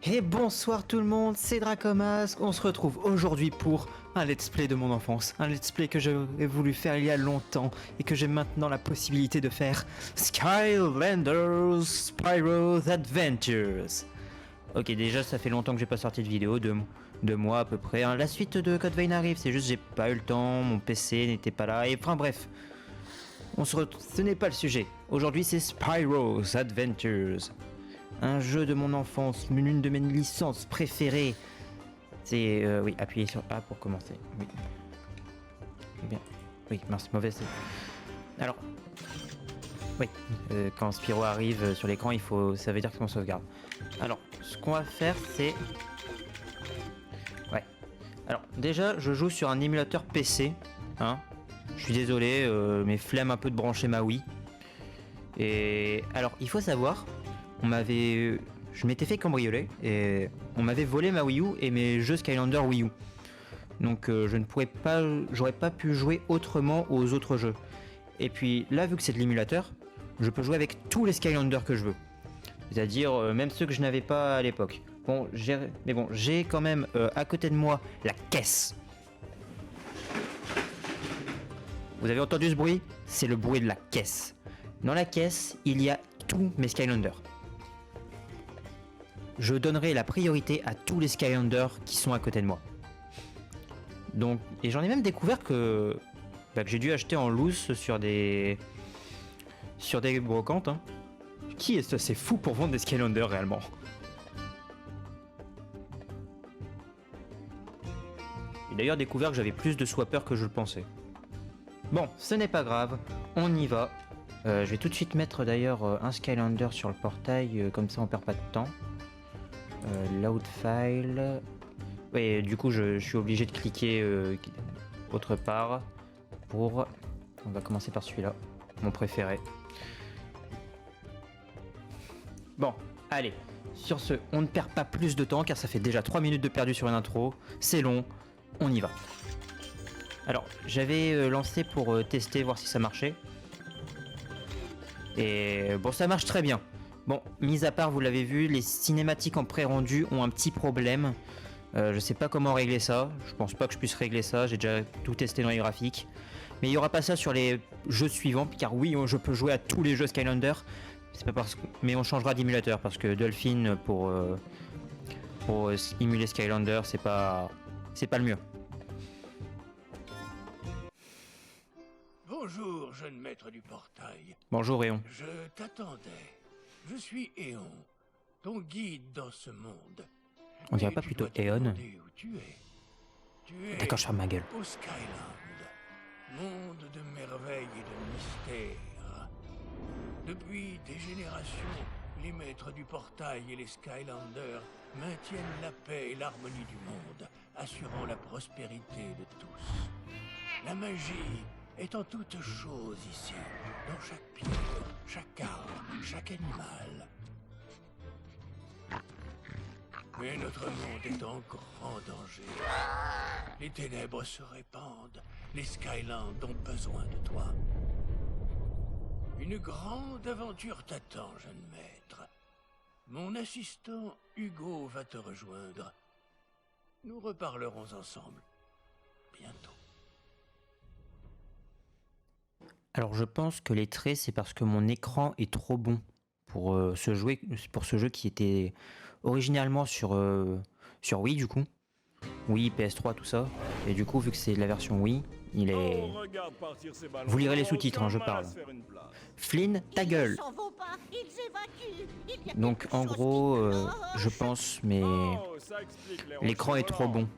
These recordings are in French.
Et bonsoir tout le monde, c'est Dracomasque. On se retrouve aujourd'hui pour un let's play de mon enfance. Un let's play que j'aurais voulu faire il y a longtemps et que j'ai maintenant la possibilité de faire. Skylanders Spyro's Adventures. Ok, déjà ça fait longtemps que j'ai pas sorti de vidéo, deux mois à peu près. Hein. La suite de Code Vein arrive, c'est juste j'ai pas eu le temps, mon PC n'était pas là. Et enfin bref, ce n'est pas le sujet. Aujourd'hui c'est Spyro's Adventures. Un jeu de mon enfance, l'une de mes licences préférées. C'est... oui, appuyez sur A pour commencer. Oui. Bien. Oui, mince, mauvaise. Alors... Oui, quand Spyro arrive sur l'écran, ça veut dire qu'on sauvegarde. Alors, ce qu'on va faire, c'est... Ouais. Alors, déjà, je joue sur un émulateur PC. Hein. Je suis désolé, mes flemmes un peu de brancher ma Wii. Et... Alors, il faut savoir... Je m'étais fait cambrioler et on m'avait volé ma Wii U et mes jeux Skylander Wii U. Donc j'aurais pas pu jouer autrement aux autres jeux. Et puis là, vu que c'est de l'émulateur, je peux jouer avec tous les Skylanders que je veux. C'est-à-dire même ceux que je n'avais pas à l'époque. Mais bon, j'ai quand même à côté de moi la caisse. Vous avez entendu ce bruit? C'est le bruit de la caisse. Dans la caisse, il y a tous mes Skylanders. Je donnerai la priorité à tous les Skylanders qui sont à côté de moi. Donc, et j'en ai même découvert que j'ai dû acheter en loose sur des brocantes. Hein. Qui est assez fou pour vendre des Skylanders réellement? J'ai d'ailleurs découvert que j'avais plus de swappers que je le pensais. Bon, ce n'est pas grave, on y va. Je vais tout de suite mettre d'ailleurs un Skylander sur le portail, comme ça on perd pas de temps. Load file. Oui, du coup, je suis obligé de cliquer autre part pour. On va commencer par celui-là, mon préféré. Bon, allez. Sur ce, on ne perd pas plus de temps car ça fait déjà 3 minutes de perdu sur une intro. C'est long, on y va. Alors, j'avais lancé pour tester, voir si ça marchait. Et bon, ça marche très bien. Bon, mis à part, vous l'avez vu, les cinématiques en pré-rendu ont un petit problème. Je sais pas comment régler ça. Je pense pas que je puisse régler ça. J'ai déjà tout testé dans les graphiques. Mais il y aura pas ça sur les jeux suivants. Car oui, je peux jouer à tous les jeux Skylander. C'est pas parce que... Mais on changera d'émulateur. Parce que Dolphin, pour émuler Skylander, c'est pas le mieux. Bonjour, jeune maître du portail. Bonjour, Réon. Je t'attendais. Je suis Éon, ton guide dans ce monde. On dirait pas plutôt Éon? Où tu es D'accord, je ferme ma gueule. au Skyland, monde de merveilles et de mystères. Depuis des générations, les maîtres du portail et les Skylanders maintiennent la paix et l'harmonie du monde, assurant la prospérité de tous. La magie est en toutes choses ici, dans chaque pierre, chaque arbre, chaque animal. Mais notre monde est en grand danger. Les ténèbres se répandent, les Skylands ont besoin de toi. Une grande aventure t'attend, jeune maître. Mon assistant Hugo va te rejoindre. Nous reparlerons ensemble, bientôt. Alors je pense que les traits, c'est parce que mon écran est trop bon pour ce jeu qui était originalement sur Wii du coup. Wii, PS3, tout ça. Et du coup, vu que c'est la version Wii, il est... Vous lirez les sous-titres, hein, je parle. Flynn, ta gueule. Donc en gros, je pense, mais l'écran est trop bon.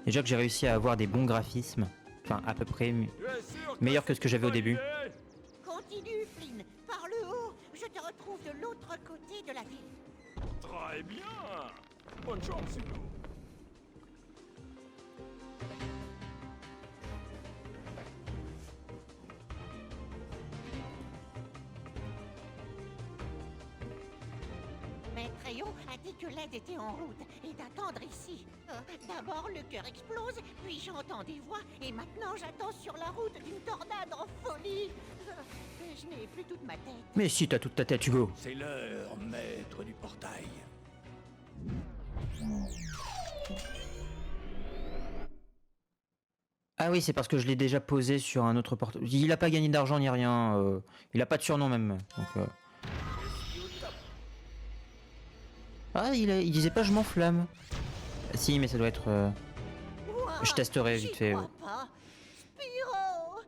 Déjà que j'ai réussi à avoir des bons graphismes. Enfin, à peu près meilleur que ce que j'avais au début. Continue, Flynn. Par le haut, je te retrouve de l'autre côté de la ville. Très bien. Bonne chance, Hugo. Maître Rayon a dit que l'aide était en route et d'attendre ici. D'abord, le cœur explose, puis j'entends des voix, et maintenant j'attends sur la route d'une tornade en folie. Je n'ai plus toute ma tête. Mais si, t'as toute ta tête, Hugo. C'est l'heure, maître du portail. Ah oui, c'est parce que je l'ai déjà posé sur un autre porte. Il a pas gagné d'argent ni rien. Il a pas de surnom même. Donc, Ah, il disait pas je m'enflamme. Si, mais ça doit être. Ouah, Je testerai j'y vite fait. crois pas. Spyro!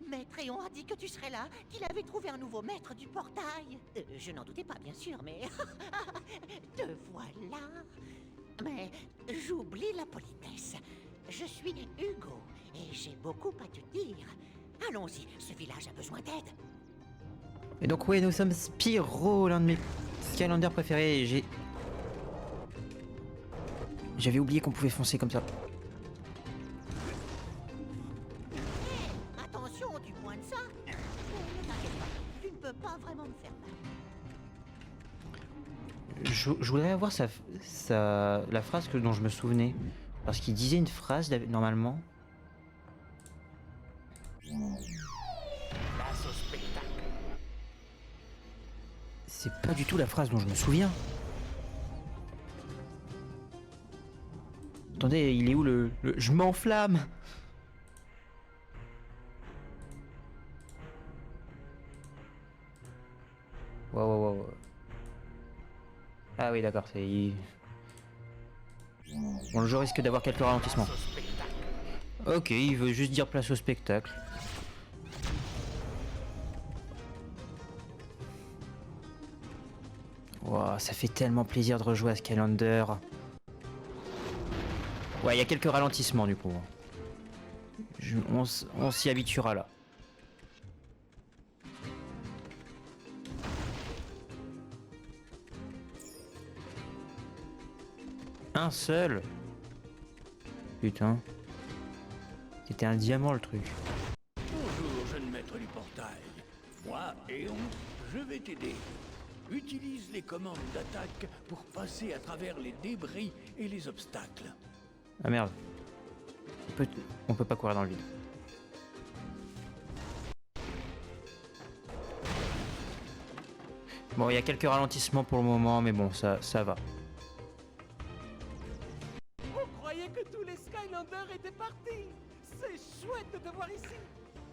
Maître Éon a dit que tu serais là, qu'il avait trouvé un nouveau maître du portail. Je n'en doutais pas, bien sûr, mais... Te voilà. Mais j'oublie la politesse. Je suis Hugo, et j'ai beaucoup à te dire. Allons-y, ce village a besoin d'aide. Et donc, oui, nous sommes Spyro, l'un de mes Skylanders préférés. Et j'avais oublié qu'on pouvait foncer comme ça. Attention, tu pointes ça. Ne t'inquiète pas, tu ne peux pas vraiment me faire mal. Je voudrais avoir la phrase dont je me souvenais. Parce qu'il disait une phrase normalement. Place au spectacle. C'est pas du tout la phrase dont je me souviens. Attendez, il est où le... Je m'enflamme. Wow. Ah oui, d'accord, c'est... Bon, le jeu risque d'avoir quelques ralentissements. Place au spectacle. Ok, il veut juste dire place au spectacle. Wow, ça fait tellement plaisir de rejouer à Skylander. Ouais, il y a quelques ralentissements du coup. On s'y habituera là. Un seul. Putain. C'était un diamant le truc. Bonjour, jeune maître du portail. Moi, Éon, je vais t'aider. Utilise les commandes d'attaque pour passer à travers les débris et les obstacles. Ah merde. On peut pas courir dans le vide. Bon, il y a quelques ralentissements pour le moment, mais bon, ça va. On croyait que tous les Skylanders étaient partis. C'est chouette de te voir ici.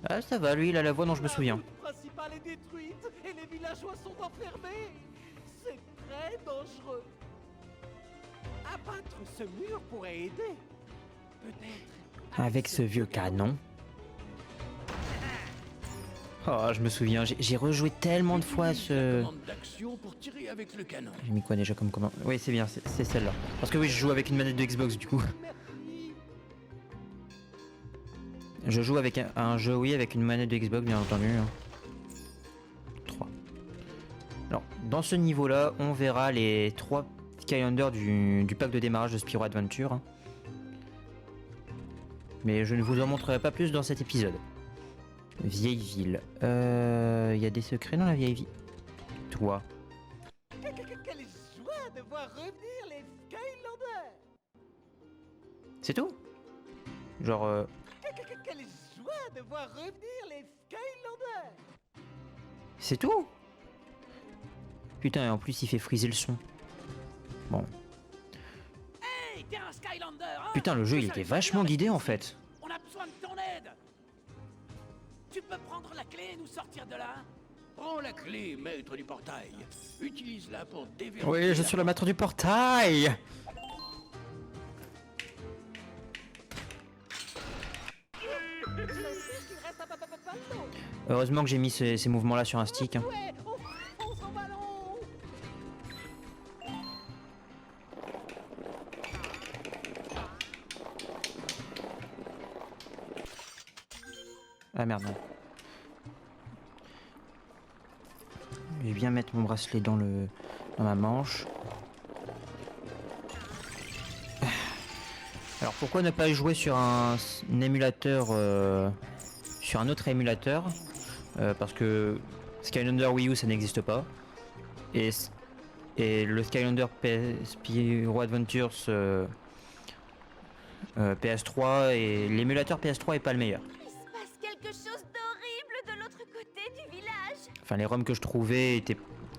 Ah, ça va, lui, il a la voix dont je me souviens. La route principale est détruite et les villageois sont enfermés. C'est très dangereux. Abattre ce mur pourrait aider. Peut-être. Avec ce vieux canon. Oh, je me souviens, j'ai rejoué tellement de fois Utilise la ce... commande d'action pour tirer avec le canon. J'ai mis quoi déjà comme commande? Oui, c'est bien, c'est celle-là. Parce que oui, je joue avec une manette de Xbox du coup. Merci. Je joue avec un jeu, oui, avec une manette de Xbox, bien entendu. 3. Alors, dans ce niveau-là, on verra les 3 Skylanders du pack de démarrage de Spyro Adventure. Hein. Mais je ne vous en montrerai pas plus dans cet épisode. Vieille ville. Il y a des secrets dans la vieille ville. Toi. Quelle joie de voir revenir les Skylanders. C'est tout? Genre... Quelle joie de voir revenir les Skylanders. C'est tout? Putain, et en plus il fait friser le son. Bon. Hey, t'es un Skylander, hein? Putain, le jeu Tu il savais était pas vachement faire guidé la en cuisine. fait. On a besoin de ton aide. Tu peux prendre la clé et nous sortir de là? Prends la clé, maître du portail. Utilise-la pour déverrouiller. Oui, je suis le maître du portail. Heureusement que j'ai mis ces mouvements-là sur un stick. Hein. Ouais, on fonce en ballon. Ah merde, non. Je vais bien mettre mon bracelet dans ma manche. Alors pourquoi ne pas jouer sur un émulateur, sur un autre émulateur parce que Skylander Wii U ça n'existe pas et le Skylander Spyro Adventures PS3 et l'émulateur PS3 est pas le meilleur. Il se passe quelque chose d'horrible de l'autre côté du village. Enfin les ROM que je trouvais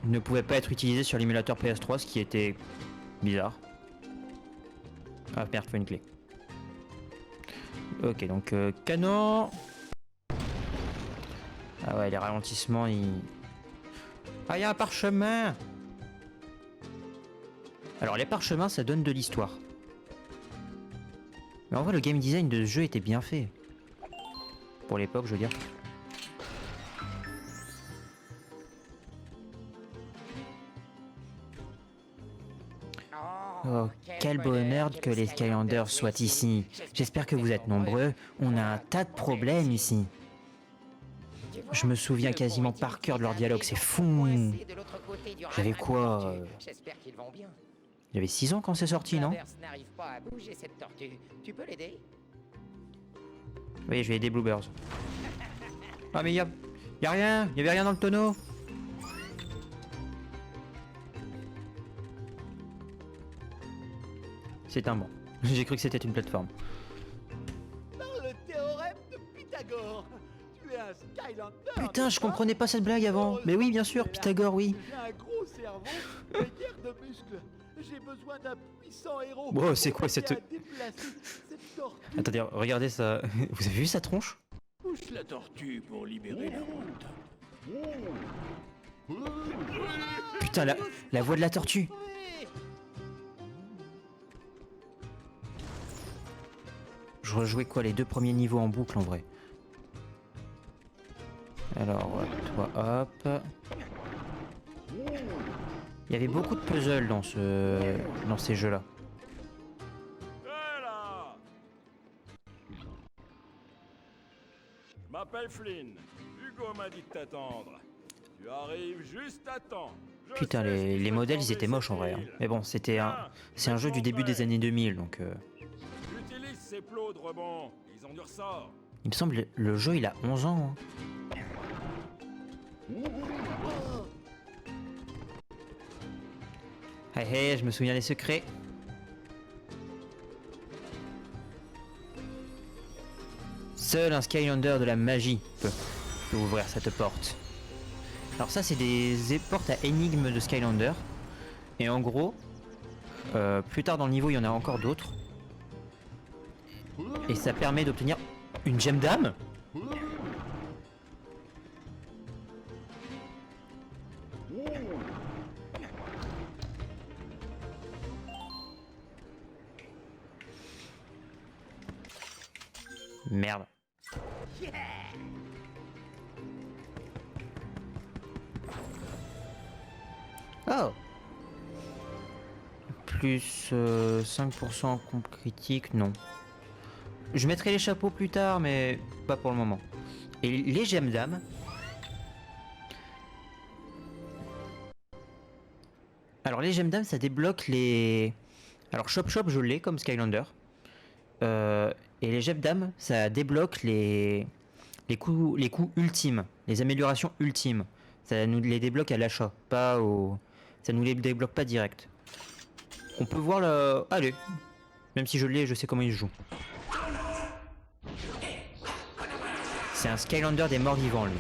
ne pouvaient pas être utilisés sur l'émulateur PS3, ce qui était bizarre. Ah merde, faut une clé. Ok, donc canon. Ah ouais, les ralentissements, ils... Ah, il y a un parchemin. Alors, les parchemins, ça donne de l'histoire. Mais en vrai, le game design de ce jeu était bien fait. Pour l'époque, je veux dire. Oh, quel bonheur que les Skylanders soient ici. J'espère que vous êtes nombreux. On a un tas de problèmes ici. Je me souviens quasiment par cœur de leur dialogue, c'est fou. J'avais quoi J'avais 6 ans quand c'est sorti, non? Oui, je vais aider Bluebirds. Ah mais y a rien, y avait rien dans le tonneau. C'est un banc. J'ai cru que c'était une plateforme. Par le théorème de Pythagore, tu es un Skylander. Putain, je comprenais pas cette blague avant. Mais oui, bien sûr, Pythagore, oui. J'ai un gros cerveau, mais guère de muscles. J'ai besoin d'un puissant héros. Wow, c'est quoi cette... cette tortue. Attendez, regardez ça. Vous avez vu sa tronche? Pousse la tortue pour libérer la route. Putain, la voix de la tortue. Je rejouais quoi, les 2 premiers niveaux en boucle en vrai. Alors, toi, hop. Il y avait beaucoup de puzzles dans ces jeux-là. Hé là! Je m'appelle Flynn. Hugo m'a dit de t'attendre. Tu arrives juste à temps. Je Putain, sais ce qui les peut modèles, ils tomber étaient moches en cette vrai. Hein. île. Mais bon, c'est un jeu du début des années 2000, donc... Utilise ces plots de rebond. Ils ont du ressort. Il me semble, le jeu, il a 11 ans. Hein. Hé hé, je me souviens des secrets. Seul un Skylander de la magie peut ouvrir cette porte. Alors ça, c'est des portes à énigmes de Skylander. Et en gros, plus tard dans le niveau, il y en a encore d'autres. Et ça permet d'obtenir une gemme d'âme. Merde. Oh. Plus 5% comp critique, non. Je mettrai les chapeaux plus tard, mais pas pour le moment. Et les gemmes d'âme. Alors les gemmes d'âme, ça débloque les... Alors Chop Chop, je l'ai comme Skylander. Et les gemmes d'âme, ça débloque les coups ultimes, les améliorations ultimes. Ça nous les débloque à l'achat, pas au... Ça nous les débloque pas direct. On peut voir le... Allez. Même si je l'ai, je sais comment il se joue. C'est un Skylander des morts vivants, lui.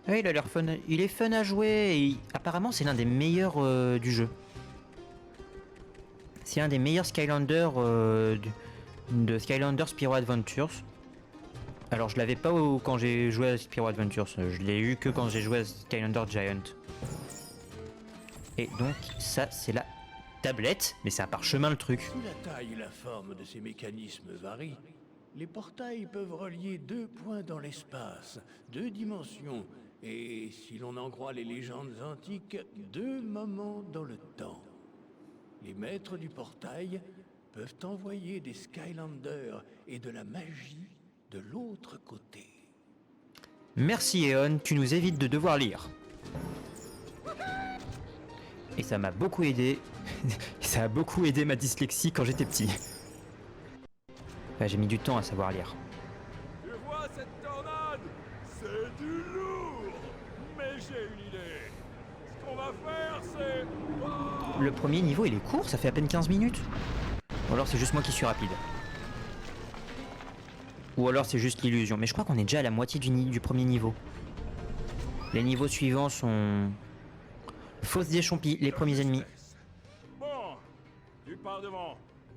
Ouais, il a l'air fun. Il est fun à jouer et apparemment c'est l'un des meilleurs du jeu. C'est un des meilleurs Skylanders de Skylander Spyro Adventures. Alors je l'avais pas quand j'ai joué à Spyro Adventures, je l'ai eu que quand j'ai joué à Skylander Giant. Et donc ça c'est la tablette, mais c'est un parchemin le truc. Si la taille et la forme de ces mécanismes varient, les portails peuvent relier 2 points dans l'espace, 2 dimensions, et si l'on en croit les légendes antiques, 2 moments dans le temps. Les maîtres du portail peuvent envoyer des Skylanders et de la magie de l'autre côté. Merci Eon, tu nous évites de devoir lire. Et ça m'a beaucoup aidé. Ça a beaucoup aidé ma dyslexie quand j'étais petit. Enfin, j'ai mis du temps à savoir lire. Tu vois cette tornade? C'est du lourd. Mais j'ai une idée. Ce qu'on va faire, c'est... Le premier niveau il est court, ça fait à peine 15 minutes. Ou alors c'est juste moi qui suis rapide. Ou alors c'est juste l'illusion. Mais je crois qu'on est déjà à la moitié du premier niveau. Les niveaux suivants sont... Fosse des Chompis, les premiers ennemis. Bon, tu pars devant.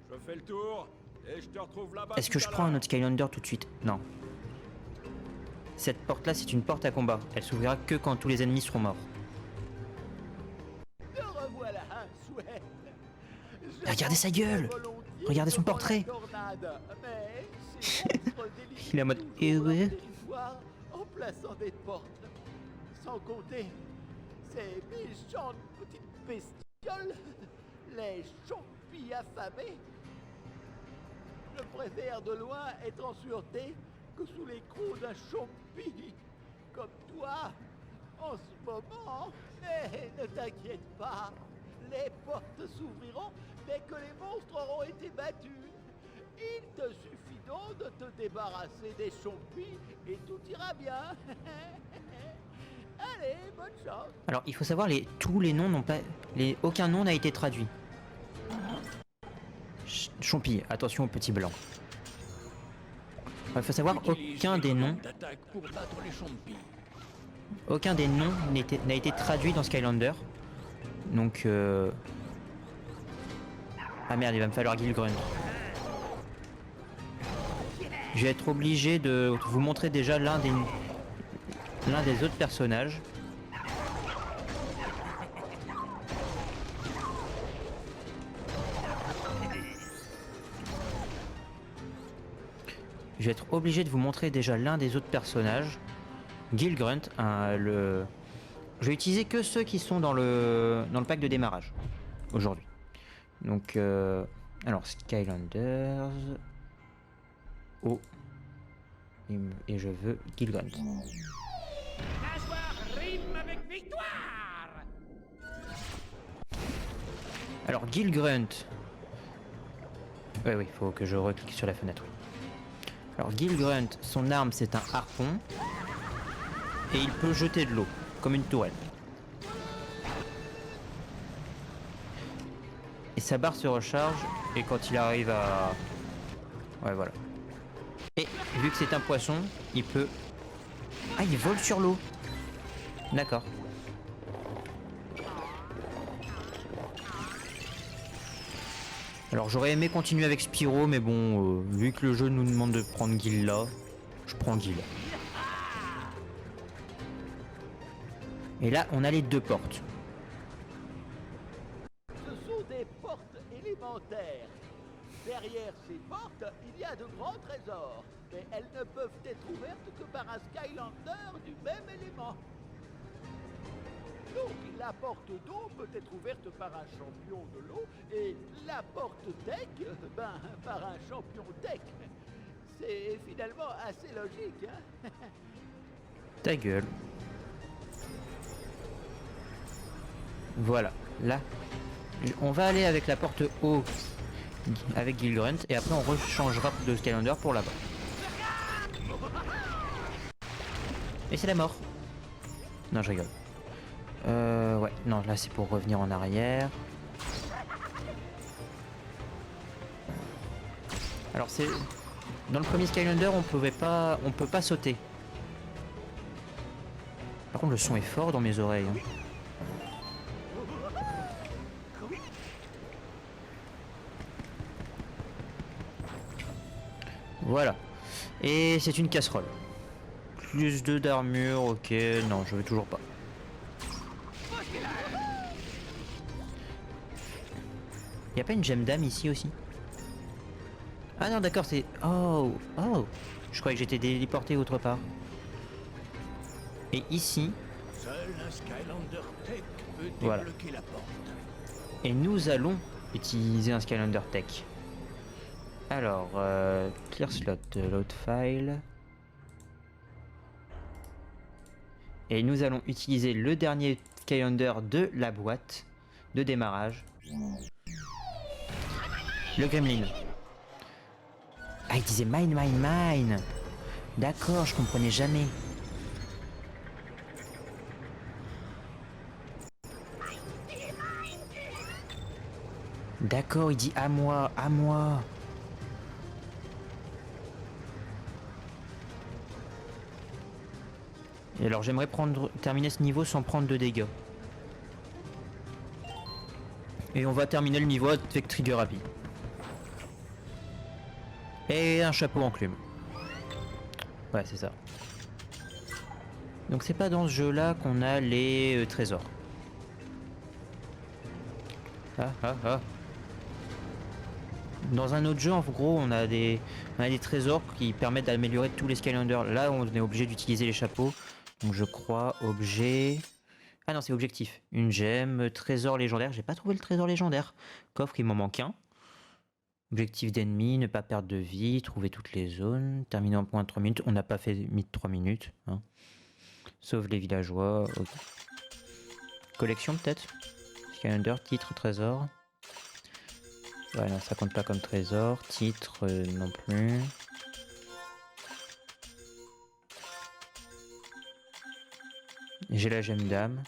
Je fais le tour et je te retrouve là-bas. Est-ce que je prends un autre Skylander tout de suite? Non. Cette porte-là, c'est une porte à combat. Elle s'ouvrira que quand tous les ennemis seront morts. Te revoilà, Sweat. Je Regardez sa gueule. volontiers Regardez son devant la portrait. tornade, mais ces monstres délimitent Il est en mode, toujours eh ouais. leur territoire en plaçant des portes. Sans compter ces méchantes petites bestioles, les chompis affamés. Je préfère de loin être en sûreté que sous les crocs d'un chompi comme toi en ce moment. Mais ne t'inquiète pas, les portes s'ouvriront dès que les monstres auront été battus. Il te suffit donc de te débarrasser des chompis et tout ira bien. Allez, bonne chance. Alors, il faut savoir, tous les noms n'ont pas... aucun nom n'a été traduit. Chompi, attention au petit blanc. Il faut savoir, Utilise aucun les des noms... commandes d'attaque pour battre les chompis. Aucun des noms n'a été traduit dans Skylander. Donc... Ah merde, il va me falloir Gilgrunt. Je vais être obligé de vous montrer déjà l'un des autres personnages. Je vais être obligé de vous montrer déjà l'un des autres personnages. Gilgrunt, je vais utiliser que ceux qui sont dans le pack de démarrage aujourd'hui. Donc, alors Skylanders. Oh. Et je veux Gilgrunt. Alors Gilgrunt. Oui, faut que je reclique sur la fenêtre. Alors Gilgrunt, son arme c'est un harpon. Et il peut jeter de l'eau, comme une tourelle. Et sa barre se recharge, et quand il arrive à... Ouais, voilà. Et vu que c'est un poisson, il peut... Ah, il vole sur l'eau. D'accord. Alors j'aurais aimé continuer avec Spyro, mais bon, vu que le jeu nous demande de prendre Gil là, je prends Gil. Et là, on a les deux portes. Ce sont des portes élémentaires. Derrière ces portes, il y a de grands trésors, mais elles ne peuvent être ouvertes que par un Skylander du même élément. Donc la porte d'eau peut être ouverte par un champion de l'eau et la porte tech, par un champion tech. C'est finalement assez logique, hein. Ta gueule. Voilà, là. On va aller avec la porte haut avec Gilgrunt et après on rechangera de Skylander pour là-bas. Et c'est la mort. Non, je rigole. Ouais, non, là c'est pour revenir en arrière. Alors c'est... Dans le premier Skylander, on peut pas sauter. Par contre, le son est fort dans mes oreilles. Hein. Voilà. Et c'est une casserole. Plus 2 d'armure, ok. Non, je veux toujours pas. Y a pas une gemme d'âme ici aussi? Ah non, d'accord, c'est... Oh, oh. Je croyais que j'étais téléporté autre part. Et ici... Seul un Skylander Tech peut Voilà. débloquer la porte. Et nous allons utiliser un Skylander Tech. Alors, clear slot, load file. Et nous allons utiliser le dernier Skylander de la boîte de démarrage. Le Gremlin. Ah, il disait mine, mine, mine. D'accord, je comprenais jamais. D'accord, il dit à moi, à moi. Et alors j'aimerais terminer ce niveau sans prendre de dégâts. Et on va terminer le niveau avec Trigger Happy. Et un chapeau en plume. Ouais, c'est ça. Donc c'est pas dans ce jeu là qu'on a les trésors. Ah. Dans un autre jeu, en gros, on a des trésors qui permettent d'améliorer tous les Skylanders. Là, on est obligé d'utiliser les chapeaux. Donc je crois, objet... Ah non, c'est objectif. Une gemme, trésor légendaire. J'ai pas trouvé le trésor légendaire. Coffre, il m'en manque un. Objectif d'ennemi, ne pas perdre de vie, trouver toutes les zones. Terminer en moins de 3 minutes. On n'a pas fait de 3 minutes. Hein. Sauve les villageois. Okay. Collection peut-être. Skylander, titre, trésor. Ouais, non, ça compte pas comme trésor. Titre, non plus. J'ai la gemme d'âme.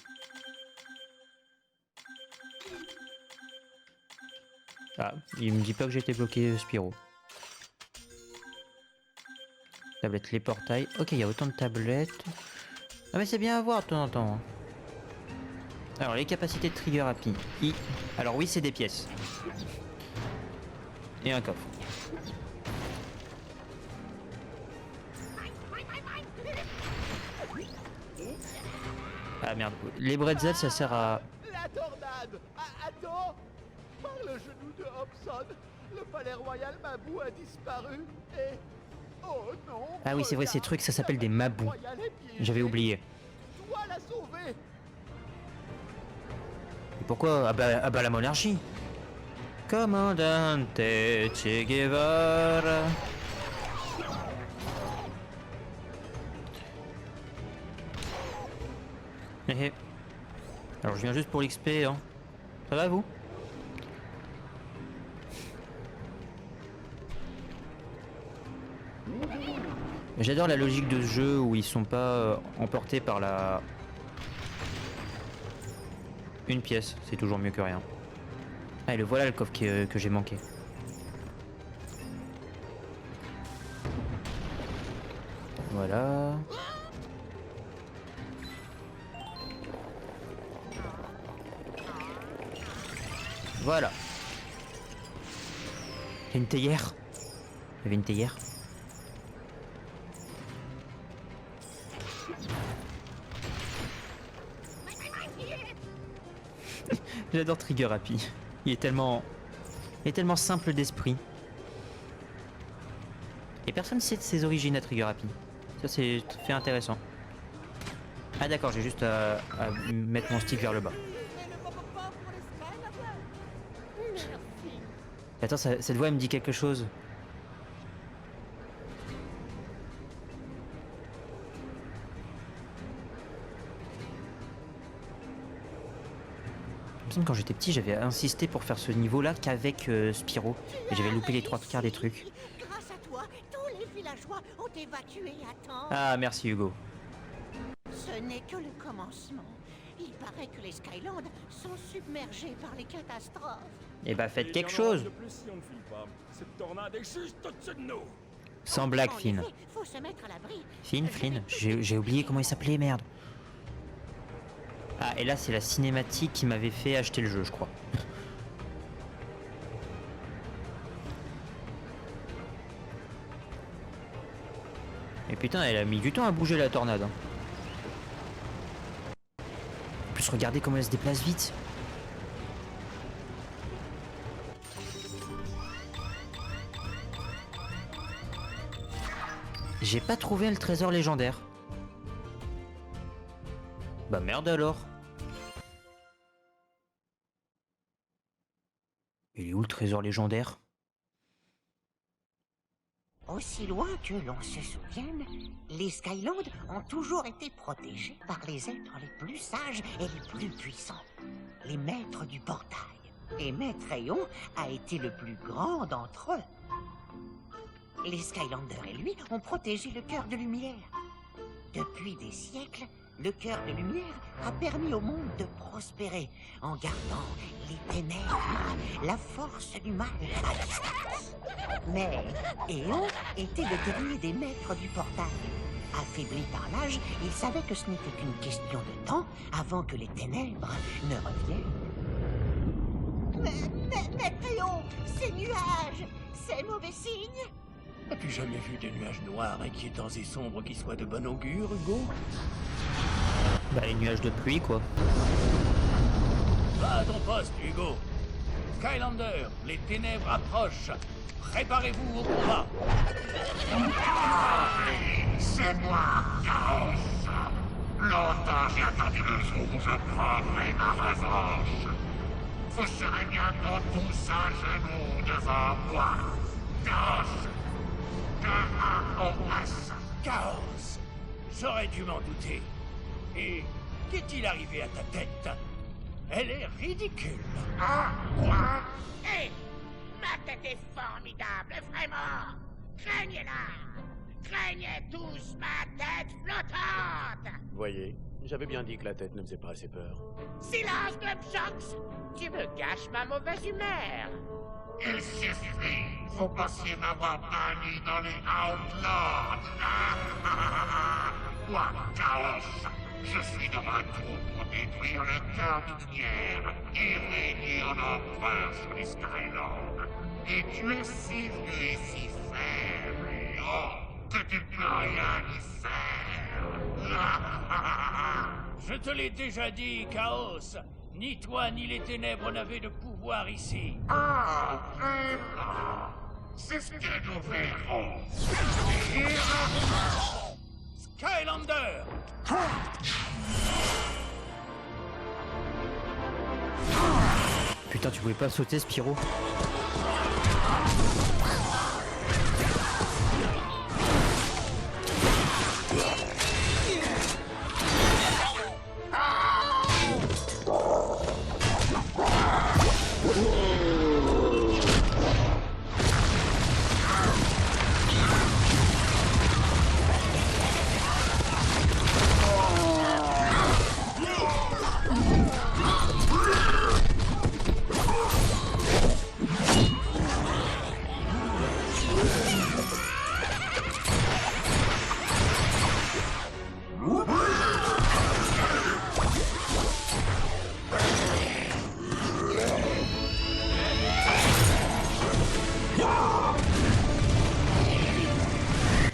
Ah, il me dit pas que j'étais bloqué Spyro. Tablette, les portails. Ok, il y a autant de tablettes. Ah mais c'est bien à voir de temps en temps. Hein. Alors, les capacités de Trigger Happy. Alors oui, c'est des pièces. Et un coffre. Ah merde. Les bretzels, ça sert à... La tornade! Attends! Par le genou de Hobson, le palais royal Mabou a disparu et... Oh non! Ah oui, c'est vrai, ces trucs, ça s'appelle des mabous. J'avais oublié. Toi la sauver! Et pourquoi? Ah bah la monarchie. Commandante Che Guevara. Alors je viens juste pour l'XP, hein. Ça va vous? J'adore la logique de ce jeu où ils sont pas emportés par la... Une pièce, c'est toujours mieux que rien. Ah et le voilà le coffre que j'ai manqué. Voilà. Voilà. Il y a une théière. Il y avait une théière. J'adore Trigger Happy. Il est tellement simple d'esprit. Et personne ne sait de ses origines à Trigger Happy. Ça c'est fait intéressant. Ah d'accord, j'ai juste à mettre mon stick vers le bas. Attends, cette voix elle me dit quelque chose. Quand j'étais petit, j'avais insisté pour faire ce niveau-là qu'avec Spyro. Et j'avais loupé les 3/4 des trucs. Grâce à toi, tous les villageois ont évacué à temps. Ah, merci Hugo. Ce n'est que le commencement. Il paraît que les Skylands sont submergés par les catastrophes. Eh bah faites Et quelque il y en aura chose. de plus si on ne file pas. Cette tornade est juste au-dessus de nous. Sans blague, En Finn. effet, faut se mettre à l'abri. Flynn, j'ai oublié comment il s'appelait, merde. Ah, et là c'est la cinématique qui m'avait fait acheter le jeu, je crois. Et putain, elle a mis du temps à bouger la tornade. Hein. En plus, regardez comment elle se déplace vite. J'ai pas trouvé le trésor légendaire. Bah merde alors. Il est où le trésor légendaire? Aussi loin que l'on se souvienne, les Skylands ont toujours été protégés par les êtres les plus sages et les plus puissants, les maîtres du portail. Et Maître Rayon a été le plus grand d'entre eux. Les Skylanders et lui ont protégé le cœur de lumière. Depuis des siècles, le cœur de lumière a permis au monde de prospérer en gardant les ténèbres, la force du mal à distance. Mais Eon était le dernier des maîtres du portail. Affaibli par l'âge, il savait que ce n'était qu'une question de temps avant que les ténèbres ne reviennent. Mais Théon, ces nuages, c'est mauvais signe? As-tu jamais vu des nuages noirs, inquiétants et sombres qui soient de bon augure, Hugo? Bah les nuages de pluie quoi. Va à ton poste, Hugo. Skylander, les ténèbres approchent. Préparez-vous au combat. C'est moi, Chaos. Longtemps j'ai attendu le jour où je prendrai ma revanche. Vous serez bientôt tous à genoux devant moi. Chaos, demain au passe. Chaos. J'aurais dû m'en douter. Et qu'est-il arrivé à ta tête? Elle est ridicule. Ah, quoi? Hé, ma tête est formidable, vraiment. Craignez-la. Craignez tous ma tête flottante. Voyez, j'avais bien dit que la tête ne me faisait pas assez peur. Silence, Glumshanks. Tu me gâches ma mauvaise humeur. Il suffit. Vous pensiez m'avoir banni dans les Outlaws. Moi, Chaos, je suis de retour pour détruire le cœur de lumière et régner en empereur sur les Skylands. Et tu es si vieux et si faible, que tu ne peux rien y faire. Je te l'ai déjà dit, Chaos. Ni toi ni les ténèbres n'avaient de pouvoir ici. Ah, vraiment? C'est ce que nous verrons. Skylander! Putain tu pouvais pas sauter Spyro.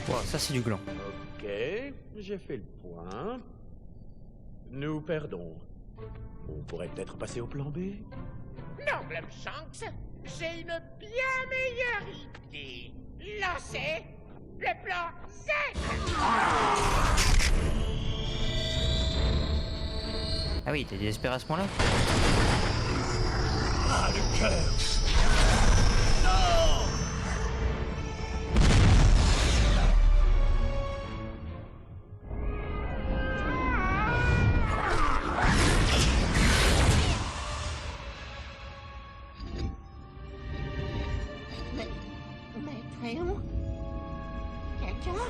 Wow, ça c'est du gland. Ok, j'ai fait le point. Nous perdons. On pourrait peut-être passer au plan B. Non, Glumshanks, j'ai une bien meilleure idée. Lancez le plan Z. Ah oui, t'es désespéré à ce point-là? Ah, le cœur! Mais Théon? Quelqu'un?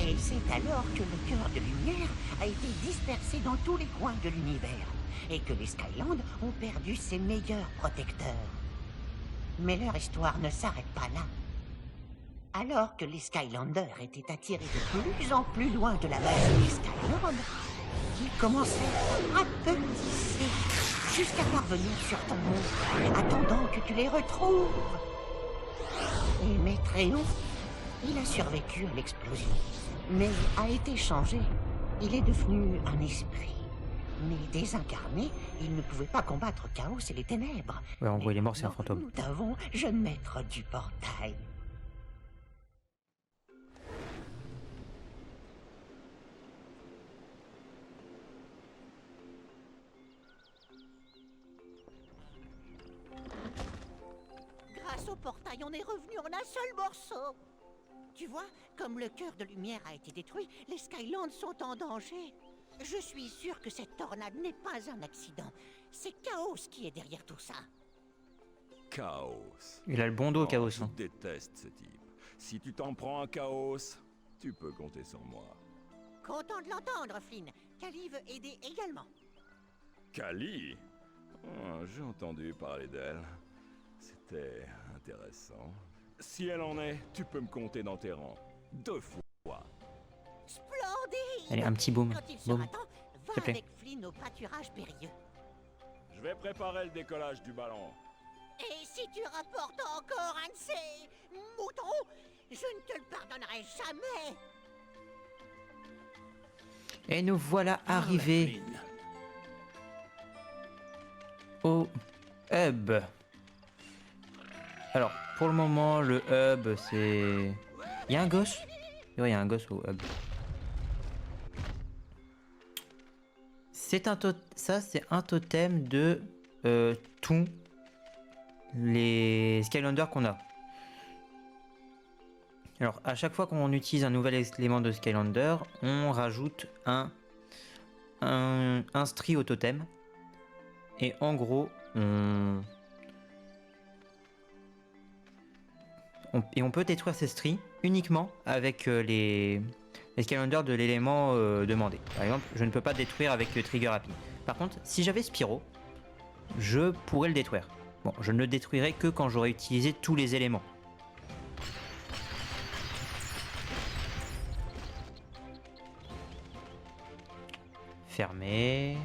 Et c'est alors que le cœur de lumière a été dispersé dans tous les coins de l'univers et que les Skylands ont perdu ses meilleurs protecteurs. Mais leur histoire ne s'arrête pas là. Alors que les Skylanders étaient attirés de plus en plus loin de la base des Skylands, ils commençaient à rapetisser jusqu'à parvenir sur ton monde, attendant que tu les retrouves. Et Maitréon, il a survécu à l'explosion, mais a été changé. Il est devenu un esprit. Mais désincarné, il ne pouvait pas combattre Chaos et les ténèbres. Ouais, en gros, il est mort, c'est un Maintenant, fantôme. Nous avons jeune maître du portail. Grâce au portail, on est revenu en un seul morceau. Tu vois, comme le cœur de lumière a été détruit, les Skylands sont en danger. Je suis sûr que cette tornade n'est pas un accident. C'est Chaos qui est derrière tout ça. Chaos. Il a le bon dos, Oh, Chaos. je Hein. déteste ce type. Si tu t'en prends à Chaos, tu peux compter sur moi. Content de l'entendre, Flynn. Kali veut aider également. Kali? Oh, j'ai entendu parler d'elle. C'était intéressant. Si elle en est, tu peux me compter dans tes rangs. 2 fois. Allez, un petit boom. Quand il sera Boom. temps, te va plaît. avec Flynn au pâturage périlleux. Je vais préparer le décollage du ballon. Et si tu rapportes encore un de ces moutons, je ne te le pardonnerai jamais. Et nous voilà arrivés Flynn. au hub. Alors, pour le moment, le hub, c'est... Il y a un gosse? Oui, il y a un gosse au hub. Ça, c'est un totem de tous les Skylanders qu'on a. Alors, à chaque fois qu'on utilise un nouvel élément de Skylander, on rajoute un stri au totem. Et en gros, on peut détruire ces stries uniquement avec les Skylanders de l'élément demandé. Par exemple, je ne peux pas détruire avec le Trigger Happy. Par contre, si j'avais Spyro, je pourrais le détruire. Bon, je ne le détruirai que quand j'aurai utilisé tous les éléments. Fermé.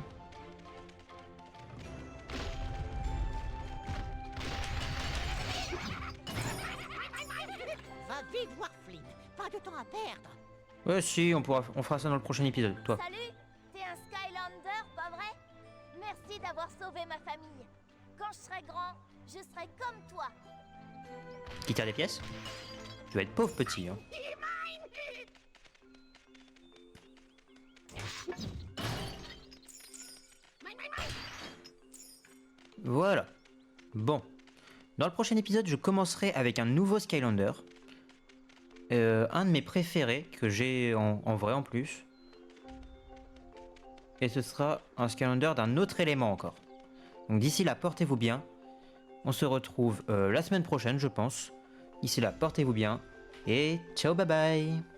Va vite voir Flynn. Pas de temps à perdre. Ouais, si, on fera ça dans le prochain épisode, toi. Salut, t'es un Skylander, pas vrai? Merci d'avoir sauvé ma famille. Quand je serai grand, je serai comme toi. Qui tire des pièces? Tu vas être pauvre petit, hein. Voilà. Bon. Dans le prochain épisode, je commencerai avec un nouveau Skylander. Un de mes préférés, que j'ai en vrai en plus. Et ce sera un Skylander d'un autre élément encore. Donc d'ici là, portez-vous bien. On se retrouve la semaine prochaine, je pense. D'ici là, portez-vous bien. Et ciao, bye bye.